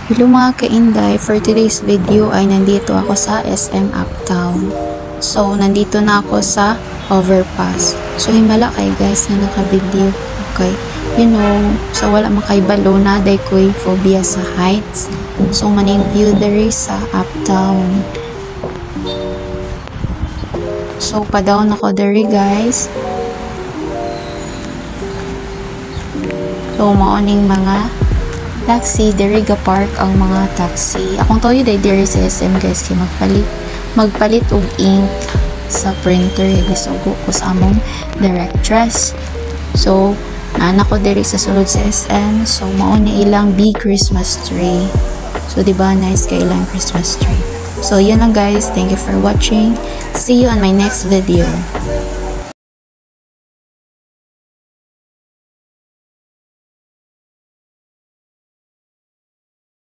Hello mga kainday, for today's video ay nandito ako sa SM Uptown. So, nandito na ako sa overpass. So, himala kay guys na naka-video. Okay. So wala makaibalo na day ko'y phobia sa heights. So, maning view diri sa Uptown. So, pa-down ako diri guys. So, maoning mga taxi, diri ga park ang mga taxi. Akong toyo diri sa SM guys kay magpalit og ink sa printer gisugo ko sa among directress. So, nako diri sa sulod sa SM. So, mao ni ilang big Christmas tree. So, di ba nice kay ilang Christmas tree. So, yun lang guys. Thank you for watching. See you on my next video.